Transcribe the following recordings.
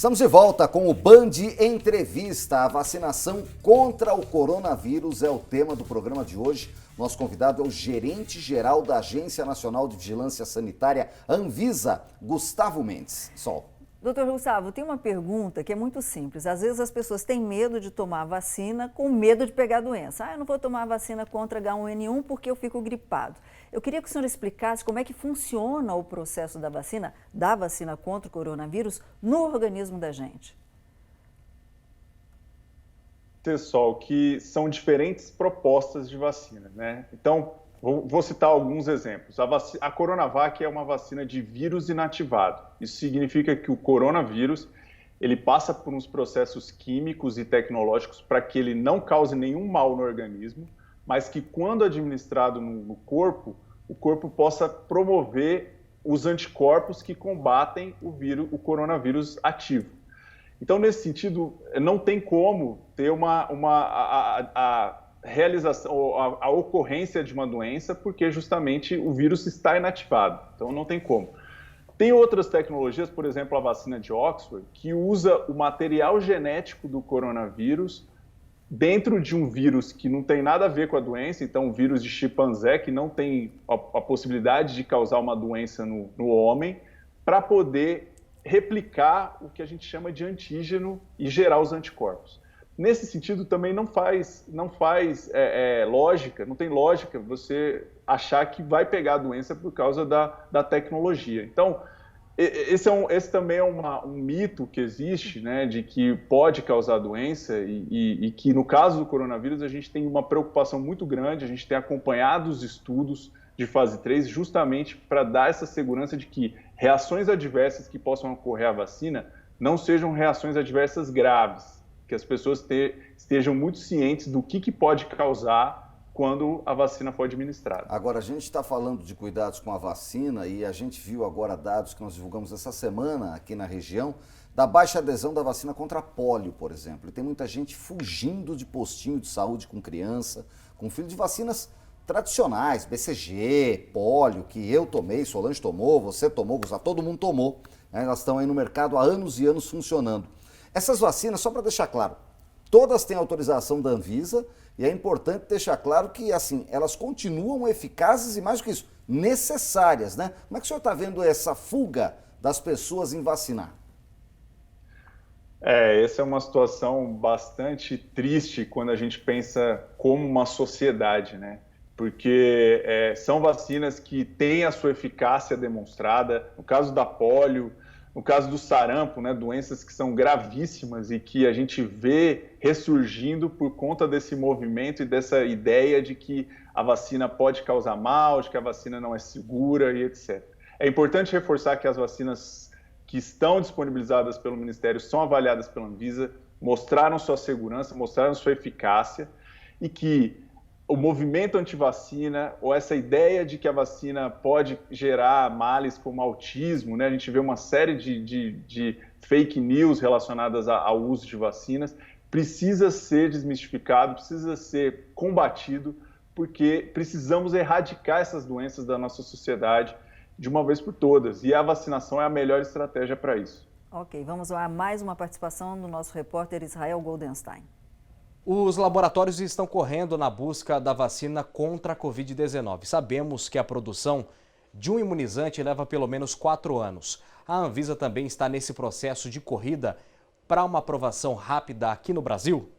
Estamos de volta com o Band Entrevista. A vacinação contra o coronavírus é o tema do programa de hoje. Nosso convidado é o gerente-geral da Agência Nacional de Vigilância Sanitária, Anvisa, Gustavo Mendes. Sol. Doutor Gustavo, tem uma pergunta que é muito simples. Às vezes as pessoas têm medo de tomar vacina com medo de pegar a doença. Eu não vou tomar vacina contra H1N1 porque eu fico gripado. Eu queria que o senhor explicasse como é que funciona o processo da vacina contra o coronavírus no organismo da gente. Pessoal, que são diferentes propostas de vacina, né? Então, vou citar alguns exemplos. A Coronavac é uma vacina de vírus inativado. Isso significa que o coronavírus, ele passa por uns processos químicos e tecnológicos para que ele não cause nenhum mal no organismo, mas que quando administrado no corpo, o corpo possa promover os anticorpos que combatem o coronavírus ativo. Então, nesse sentido, não tem como ter a realização, a ocorrência de uma doença, porque justamente o vírus está inativado. Então, não tem como. Tem outras tecnologias, por exemplo, a vacina de Oxford, que usa o material genético do coronavírus dentro de um vírus que não tem nada a ver com a doença, então um vírus de chimpanzé que não tem a possibilidade de causar uma doença no homem, para poder replicar o que a gente chama de antígeno e gerar os anticorpos. Nesse sentido, também não faz lógica, não tem lógica você achar que vai pegar a doença por causa da tecnologia. Então, esse também é um mito que existe, né, de que pode causar doença e que, no caso do coronavírus, a gente tem uma preocupação muito grande, a gente tem acompanhado os estudos de fase 3 justamente para dar essa segurança de que reações adversas que possam ocorrer à vacina não sejam reações adversas graves, que as pessoas estejam muito cientes do que pode causar quando a vacina for administrada. Agora, a gente está falando de cuidados com a vacina e a gente viu agora dados que nós divulgamos essa semana aqui na região da baixa adesão da vacina contra a pólio, por exemplo. E tem muita gente fugindo de postinho de saúde com criança, com filho, de vacinas tradicionais, BCG, pólio, que eu tomei, Solange tomou, você tomou, Gustavo, todo mundo tomou. Né? Elas estão aí no mercado há anos e anos funcionando. Essas vacinas, só para deixar claro, todas têm autorização da Anvisa e é importante deixar claro que, assim, elas continuam eficazes e, mais do que isso, necessárias, né? Como é que o senhor está vendo essa fuga das pessoas em vacinar? Essa é uma situação bastante triste quando a gente pensa como uma sociedade, né? Porque são vacinas que têm a sua eficácia demonstrada. No caso da pólio, no caso do sarampo, né, doenças que são gravíssimas e que a gente vê ressurgindo por conta desse movimento e dessa ideia de que a vacina pode causar mal, de que a vacina não é segura e etc. É importante reforçar que as vacinas que estão disponibilizadas pelo Ministério são avaliadas pela Anvisa, mostraram sua segurança, mostraram sua eficácia e que o movimento antivacina, ou essa ideia de que a vacina pode gerar males como autismo, né? A gente vê uma série de fake news relacionadas ao uso de vacinas, precisa ser desmistificado, precisa ser combatido, porque precisamos erradicar essas doenças da nossa sociedade de uma vez por todas, e a vacinação é a melhor estratégia para isso. Ok, vamos a mais uma participação do nosso repórter Israel Goldenstein. Os laboratórios estão correndo na busca da vacina contra a Covid-19. Sabemos que a produção de um imunizante leva pelo menos 4 anos. A Anvisa também está nesse processo de corrida para uma aprovação rápida aqui no Brasil?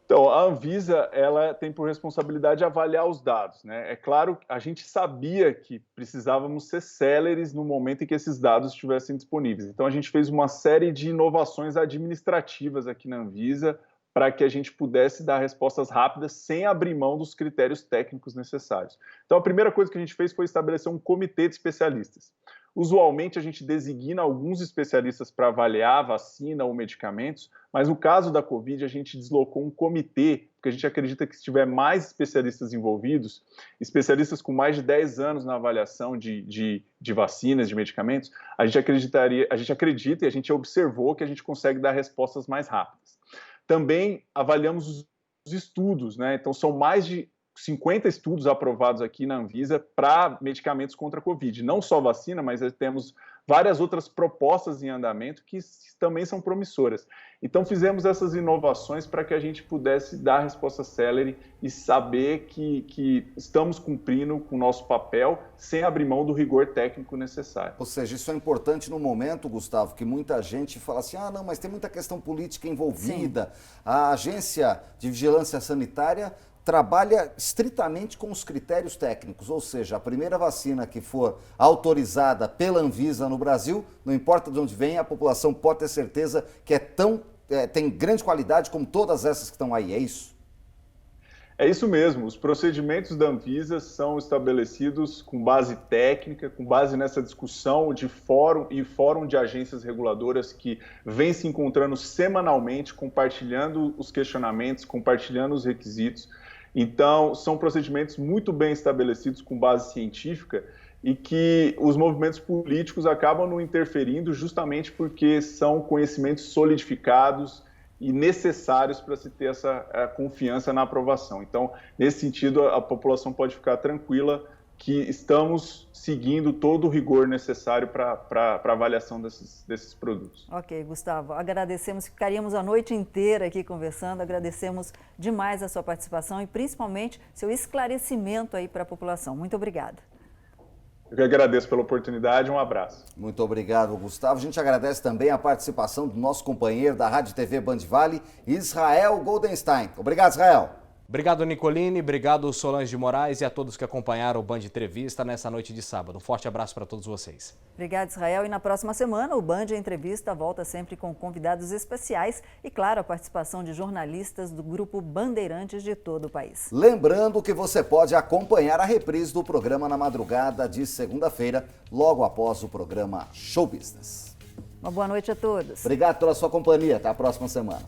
Então, a Anvisa, ela tem por responsabilidade avaliar os dados, né? É claro, a gente sabia que precisávamos ser céleres no momento em que esses dados estivessem disponíveis. Então, a gente fez uma série de inovações administrativas aqui na Anvisa para que a gente pudesse dar respostas rápidas sem abrir mão dos critérios técnicos necessários. Então, a primeira coisa que a gente fez foi estabelecer um comitê de especialistas. Usualmente, a gente designa alguns especialistas para avaliar a vacina ou medicamentos, mas no caso da Covid, a gente deslocou um comitê, porque a gente acredita que se tiver mais especialistas envolvidos, especialistas com mais de 10 anos na avaliação de vacinas, de medicamentos, a gente acredita e a gente observou que a gente consegue dar respostas mais rápidas. Também avaliamos os estudos, né? Então, são mais de 50 estudos aprovados aqui na Anvisa para medicamentos contra a Covid. Não só vacina, mas temos várias outras propostas em andamento que também são promissoras. Então, fizemos essas inovações para que a gente pudesse dar a resposta célere e saber que estamos cumprindo com o nosso papel sem abrir mão do rigor técnico necessário. Ou seja, isso é importante no momento, Gustavo, que muita gente fala assim, não, mas tem muita questão política envolvida. Sim. A Agência de Vigilância Sanitária trabalha estritamente com os critérios técnicos, ou seja, a primeira vacina que for autorizada pela Anvisa no Brasil, não importa de onde vem, a população pode ter certeza que tem grande qualidade como todas essas que estão aí, é isso? É isso mesmo, os procedimentos da Anvisa são estabelecidos com base técnica, com base nessa discussão de fórum de agências reguladoras que vem se encontrando semanalmente, compartilhando os questionamentos, compartilhando os requisitos. Então, são procedimentos muito bem estabelecidos com base científica e que os movimentos políticos acabam não interferindo justamente porque são conhecimentos solidificados e necessários para se ter essa confiança na aprovação. Então, nesse sentido, a população pode ficar tranquila que estamos seguindo todo o rigor necessário para avaliação desses produtos. Ok, Gustavo, agradecemos, ficaríamos a noite inteira aqui conversando, agradecemos demais a sua participação e principalmente seu esclarecimento aí para a população. Muito obrigada. Eu que agradeço pela oportunidade, um abraço. Muito obrigado, Gustavo. A gente agradece também a participação do nosso companheiro da Rádio TV Band Vale, Israel Goldenstein. Obrigado, Israel. Obrigado, Nicolini, obrigado, Solange de Moraes e a todos que acompanharam o Band Entrevista nessa noite de sábado. Um forte abraço para todos vocês. Obrigado, Israel. E na próxima semana, o Band Entrevista volta sempre com convidados especiais e, claro, a participação de jornalistas do Grupo Bandeirantes de todo o país. Lembrando que você pode acompanhar a reprise do programa na madrugada de segunda-feira, logo após o programa Show Business. Uma boa noite a todos. Obrigado pela sua companhia. Até a próxima semana.